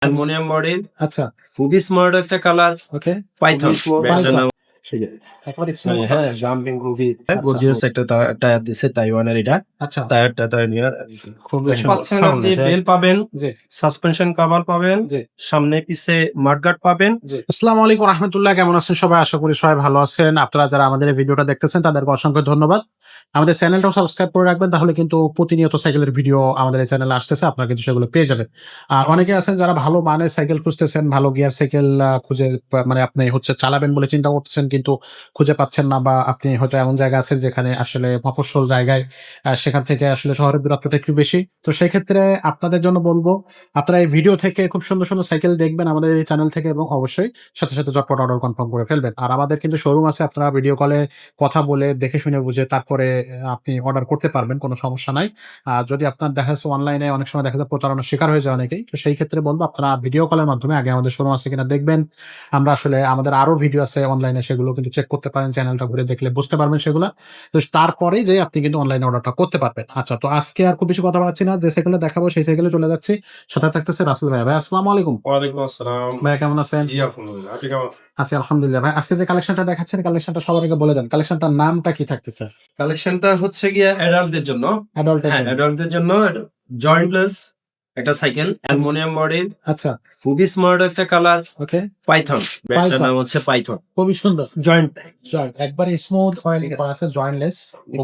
Aluminium model, আচ্ছা, খুবই smart একটা কালার, ওকে। Python Python। নাম। একেবারে স্মুথ। হ্যাঁ, জাম্পিং খুবই গর্জিয়াস একটা টায়ার দিছে তাইওয়ানের এটা। আচ্ছা, টায়ারটা টাইওয়ানের খুবই দেখেন, পাচ্ছেন sound আপনি, আছে। বেল পাবেন, জি, সাসপেনশন কভার পাবেন, জি, সামনে পিছে মাডগার্ড পাবেন। জি। আসসালামু আলাইকুম রাহমাতুল্লাহ, কেমন আছেন সবাই? আশা করি সবাই ভালো আছেন। আপনারা যারা আমাদের এই ভিডিওটা দেখতেছেন তাদেরকে অসংখ্য ধন্যবাদ। আমাদের চ্যানেলটাও সাবস্ক্রাইব করে রাখবেন, তাহলে কিন্তু প্রতিনিয়ত সাইকেলের ভিডিও আমাদের এই চ্যানেলে আসতেছে, আপনারা কিন্তু সেগুলো পেয়ে যাবেন। আর অনেকে আছেন যারা ভালো মানের সাইকেল খুঁজতেছেন, ভালো গিয়ার সাইকেল খুঁজে মানে আপনি হচ্ছে চালাবেন বলে চিন্তা করতেছেন, কিন্তু খুঁজে পাচ্ছেন না, বা আপনি হয়তো এমন জায়গা আছেন যেখানে আসলে মফস্বল জায়গায়, সেখান থেকে আসলে শহরের দূরত্বটা একটু বেশি। তো সেই ক্ষেত্রে আপনাদের জন্য বলবো, আপনারা এই ভিডিও থেকে খুব সুন্দর সুন্দর সাইকেল দেখবেন আমাদের এই চ্যানেল থেকে, এবং অবশ্যই সাথে সাথে ঝটপট অর্ডার কনফার্ম করে ফেলবেন। আর আমাদের কিন্তু শোরুম আছে, আপনারা ভিডিও কলে কথা বলে দেখে শুনে বুঝে তারপরে আপনি অর্ডার করতে পারবেন, কোনো সমস্যা নাই। আর যদি আপনার দেখা যাচ্ছে অনলাইনে অনেক সময় দেখা যায় প্রতারণার শিকার হয়ে যায় অনেকেই, তো সেই ক্ষেত্রে বলবো আপনারা ভিডিও কলের মাধ্যমে আগে আমাদের শোরুম আছে কিনা দেখবেন। আমরা আসলে আমাদের আরো ভিডিও আছে অনলাইনে, সেগুলো কিন্তু চেক করতে পারেন, চ্যানেলটা ঘুরে দেখলে বুঝতে পারবেন সেগুলো। তো তারপরেই যে আপনি কিন্তু অনলাইনে অর্ডারটা করতে পারবেন। আচ্ছা, তো আজকে আর খুব বেশি কথা বলাচ্ছি না, যে সাইকেলে দেখাবো সেই সাইকেলে চলে যাচ্ছি। সাথে থাকতেছে রাসেল ভাই। ভাই আসসালামু আলাইকুম। ওয়ালাইকুম আসসালাম। ভাই কেমন আছেন? জি আলহামদুলিল্লাহ, আপনি কেমন আছেন? আছি আলহামদুলিল্লাহ। ভাই আজকে যে কালেকশনটা দেখাচ্ছেন, কালেকশনটা সবার আগে বলে দেন, কালেকশনটার নামটা কি থাকতেছে? কালেকশনটা হচ্ছে গিয়া অ্যাডাল্টদের জন্য। অ্যাডাল্টের হ্যাঁ, জন্য। অ্যাডাল্টদের জন্য জয়েন্টলেস একটা সাইকেল, অ্যালুমিনিয়াম মডেল, আচ্ছা, খুবই স্মার্ট একটা কালার, ওকে। পাইথন। ব্র্যান্ডটার পাইথন নাম হচ্ছে পাইথন খুবই সুন্দর। জয়েন্ট। জয়েন্ট একবারে স্মুথ অয়েল ঠিক আছে। করা আছে, জয়েন্টলেস।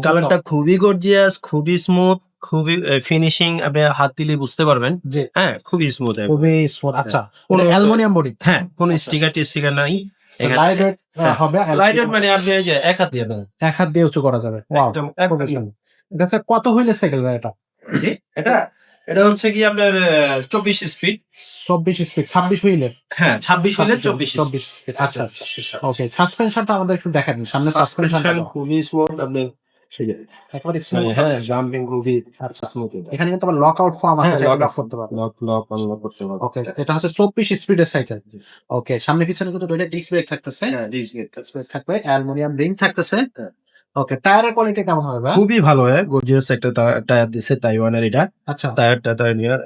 কালারটা খুবই গর্জিয়াস, খুবই স্মুথ, খুবই ফিনিশিং, আপনি হাত দিলে বুঝতে পারবেন। জি, হ্যাঁ, খুবই স্মুথ। খুবই স্মুথ। আচ্ছা, কোনো অ্যালুমিনিয়াম বডি। হ্যাঁ, কোনো আচ্ছা। স্টিকার টিস্টিকার নাই এখানে। লাইট ওয়েট হ্যাঁ, হবে। লাইটের মানে আপনি এই যে এক হাত দিয়ে দেন, এক হাত দিয়ে উঁচু করা যাবে। ওয়াও, একদম খুবই একদম। সুন্দর। এটা হচ্ছে কত হইলে সাইকেল ভাই এটা? জি, এটা এটা হচ্ছে কি আপনার 24 স্পিড। 24 স্পিড, 26 হুইলের। হ্যাঁ, 26 হলে 24 স্পিড। 24 স্পিড। আচ্ছা, আচ্ছা। ওকে, সাসপেনশনটা আমাদের একটু দেখান, সামনে সাসপেনশনটা সাসপেনশন খুবই স্মুথ, আপনি একেবারে স্মুথ। হ্যাঁ, জাম্পিং খুবই আচ্ছা, স্মুথ। এখানে কিন্তু আবার লক আউট ফর্ম আছে, হ্যাঁ, চাইলে লক লক করতে পারবেন। লক আনলক করতে পারবেন। ওকে, এটা হচ্ছে 24 স্পিডের সাইকেল। ওকে, সামনে পিছনে কিন্তু দুইটা ডিস্ক ব্রেক থাকতেছে। হ্যাঁ, ডিস্ক ডিস্ক ব্রেক থাকবে, অ্যালুমিনিয়াম রিং থাকতেছে। হ্যাঁ। ওকে, টায়ারের কোয়ালিটি কেমন হবে ভাই? খুবই ভালো, হয় গর্জিয়াস একটা টায়ার দিছে তাইওয়ানের এটা। আচ্ছা, টায়ারটা টাইওয়ানের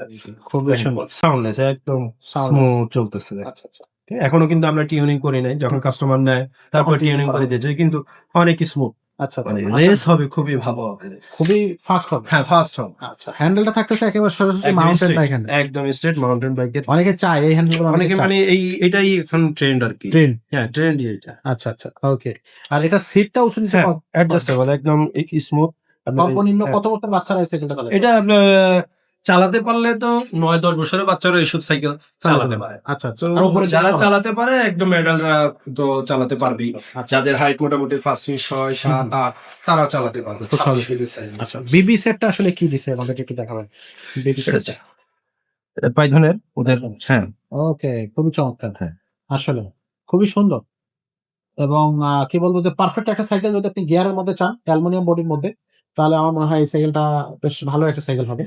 খুবই সুন্দর, সাউন্ডলেস, একদম স্মুথ চলতেছে। আচ্ছা, আচ্ছা। এখনো কিন্তু আমরা টিউনিং করি নাই, যখন কাস্টমার নেয় তারপর টিউনিং করে দিয়েছে, কিন্তু অনেক স্মুথ। আচ্ছা, মানে আচ্ছা। রেস হবে খুবই ভালো হবে, খুবই ফাস্ট হবে। হ্যাঁ ফাস্ট হবে। আচ্ছা, হ্যান্ডেলটা থাকতেছে একেবারে সোজাসুজি একদম মাউন্টেন স্ট্রেট, বাইক হ্যান্ডেল। একদম স্ট্রেট মাউন্টেন বাইকের। অনেকে চায় এই হ্যান্ডেল, অনেকে মানে এটাই এখন ট্রেন্ড আর কি। ট্রেন্ড। হ্যাঁ, ট্রেন্ডই এটা। আচ্ছা, আচ্ছা। ওকে, আর এটা সিটটা উঁচু নিচে হ্যাঁ, অ্যাডজাস্টেবল, একদম স্মুথ। সর্বনিম্ন কত বছর বাচ্চারা এই সাইকেলটা চালায়? এটা আপনার চালাতে পারলে তো 9-10 বছরের বাচ্চারা এইসব সাইকেল চালাতে পারে। আচ্ছা, আচ্ছা। তো আর উপরে যারা সবাই? চালাতে পারে একদম অ্যাডাল্টরা তো চালাতে পারবেই। যাদের হাইট মোটামুটি 5 ফিট 6, 7, 8 তারা চালাতে পারবে। খুব সহজ। 26 ফিটের সাইজ। আচ্ছা, বিবি সেটটা আসলে কি দিছে আমাদেরকে একটু দেখাবেন? বিবি সেট। পাইথনের ওদের। হ্যাঁ, ওকে, খুবই চমৎকার। হ্যাঁ। আসলে খুবই সুন্দর, এবং কি বলবো যে পারফেক্ট একটা সাইকেল যদি আপনি গিয়ারের মধ্যে চান, অ্যালুমিনিয়াম বডির মধ্যে, তাহলে আমার মনে হয় এই সাইকেলটা বেশ ভালো একটা সাইকেল হবে।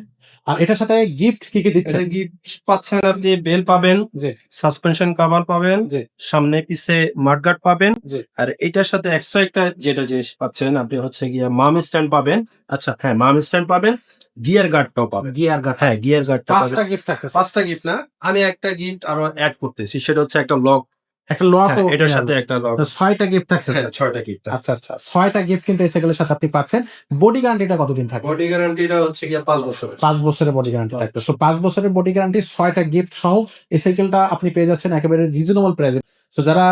আর এটার সাথে গিফট কি কি দিচ্ছে? এটা গিফট পাচ্ছেন আপনি, বেল পাবেন, জি, সাসপেনশন কভার পাবেন, জি, সামনে পিছে মাডগার্ড পাবেন। জি। আর এটার সাথে এক্সট্রা একটা যেটা জিনিস পাচ্ছেন আপনি হচ্ছে গিয়ে মাম স্ট্যান্ড পাবেন। আচ্ছা, হ্যাঁ, মাম স্ট্যান্ড পাবেন, গিয়ার গার্ডটাও পাবেন। Gear guard. হ্যাঁ, গিয়ার গার্ডটা পাবেন। 5টা গিফট থাকতেছে। 5টা গিফট না, আমি একটা গিফট আরো অ্যাড করতেছি, সেটা হচ্ছে একটা লক। একটা লক হ্যাঁ, ও এটার সাথে একটা লক। 6টা গিফট থাকতেছে। হ্যাঁ, 6টা গিফট। আচ্ছা, আচ্ছা। 6টা গিফট কিন্তু এই সাইকেলের সাথে আপনি পাচ্ছেন। বডি গ্যারান্টিটা কতদিন থাকে? বডি গ্যারান্টিটা হচ্ছে গিয়ে 5 বছরের। 5 বছরের বডি গ্যারান্টি থাকবে। সো 5 বছরের বডি গ্যারান্টি, 6টা গিফট সহ এই সাইকেলটা আপনি পেয়ে যাচ্ছেন একেবারে রিজনেবল প্রাইসে। তো যারা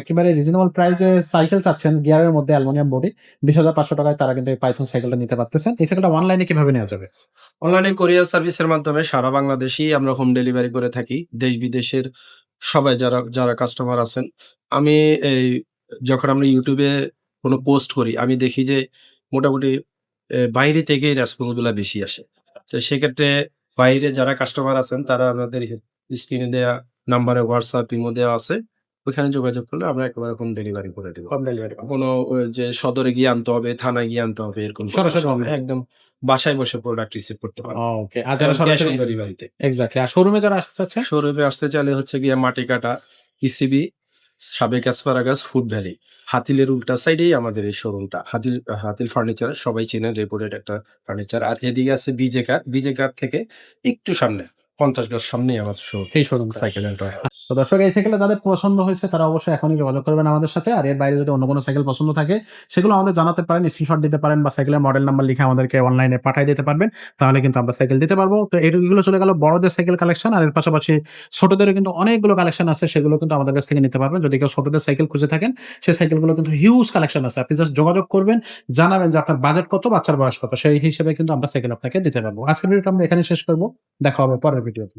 একেবারে রিজনেবল প্রাইসে সাইকেল চাচ্ছেন গিয়ারের মধ্যে অ্যালুমিনিয়াম বডি 20,500 টাকায়, তারা কিন্তু এই পাইথন সাইকেলটা নিতে পারতেছেন। এই সাইকেলটা অনলাইনে কিভাবে নেওয়া যাবে? অনলাইনে কোরিয়ার সার্ভিসের মাধ্যমে সারা বাংলাদেশেই আমরা হোম ডেলিভারি করে থাকি। দেশ বিদেশের সবাই যারা যারা কাস্টমার আছেন। আমি এই যখন আমরা ইউটিউবে কোনো পোস্ট করি, আমি দেখি যে মোটামুটি বাইরে থেকেই রেসপন্স গুলা বেশি আসে। তো সেক্ষেত্রে বাইরে যারা কাস্টমার আছেন তারা আমাদের স্ক্রিনে দেয়া নাম্বারে হোয়াটসঅ্যাপ, ইমো দেওয়া আছে। ওইখানে যোগাযোগ করলে আমরা একেবারে হোম ডেলিভারি করে দেব। Home delivery. কোনো যে সদরে গিয়ে আনতে হবে, থানায় গিয়ে আনতে হবে, এরকম সরাসরি একদম বাসায় বসে প্রোডাক্ট রিসিভ করতে পারবে। ওকে, আর যারা সরাসরি ডেলিভারিতে। এক্সাক্টলি, আর শোরুমে যারা আসতে চাচ্ছে? শোরুমে আসতে চাইলে হচ্ছে গিয়ে মাটিকাটা, ইসিবি, সাবেক অ্যাসপারাগাস, ফুড ভ্যালি, হাতিলের উল্টা সাইডেই আমাদের এই শোরুমটা। হাতিল ফার্নিচার সবাই চেনেন, রেপুটেড একটা ফার্নিচার। আর এদিকে আছে বিজে কার থেকে একটু সামনে 50 গজ সামনেই আমার এই শোরুম সাইকেলের। তো দর্শক এই সাইকেলটা যাদের পছন্দ হয়েছে তারা অবশ্যই এখনই যোগাযোগ করবেন আমাদের সাথে। আর এর বাইরে যদি অন্য কোনো সাইকেল পছন্দ থাকে সেগুলো আমাদের জানাতে পারেন, স্ক্রিনশট দিতে পারেন বা সাইকেলের মডেল নাম্বার লিখে আমাদেরকে অনলাইনে পাঠিয়ে দিতে পারবেন। তাহলে কিন্তু আমরা সাইকেল দিতে পারবো। তো এগুলো চলে গেল বড়দের সাইকেল কালেকশন। আর এর পাশাপাশি ছোটদেরও কিন্তু অনেকগুলো কালেকশন আছে, সেগুলো কিন্তু আমাদের কাছ থেকে নিতে পারবেন। যদি কেউ ছোটদের সাইকেল খুঁজে থাকেন সেই সাইকেলগুলো কিন্তু হিউজ কালেকশন আছে। আপনি জাস্ট যোগাযোগ করবেন, জানাবেন যে আপনার বাজেট কত, বাচ্চার বয়স কত, সেই হিসেবে কিন্তু আমরা সাইকেল আপনাকে দিতে পারবো। আজকের ভিডিওটা আমরা এখানে শেষ করবো। দেখা হবে পরের ভিডিওতে।